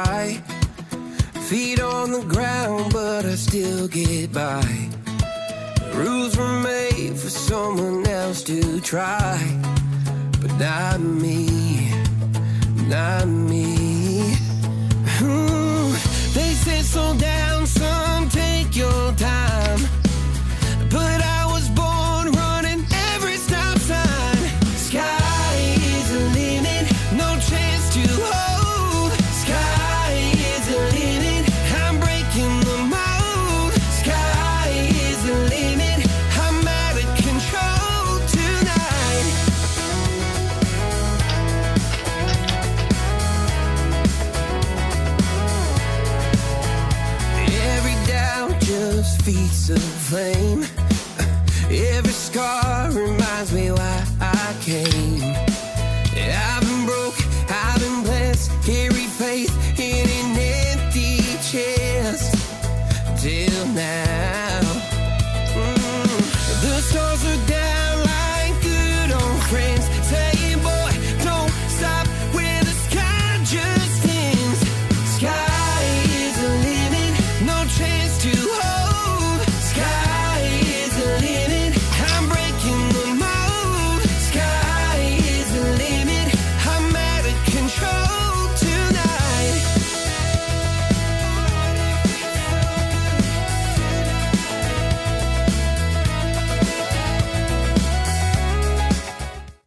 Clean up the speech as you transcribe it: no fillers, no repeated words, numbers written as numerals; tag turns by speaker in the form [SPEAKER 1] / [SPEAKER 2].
[SPEAKER 1] try. Feet on the ground, but I still get by. The rules were made for someone else to try, but not me, not me. Ooh, they said slow down, son, take your time. But I was born running every stop sign. Sky is the limit, no chance to hold. Sky is the limit, I'm breaking the mold. Sky is the limit, I'm out of control tonight. Every doubt just feeds the flame. Every scar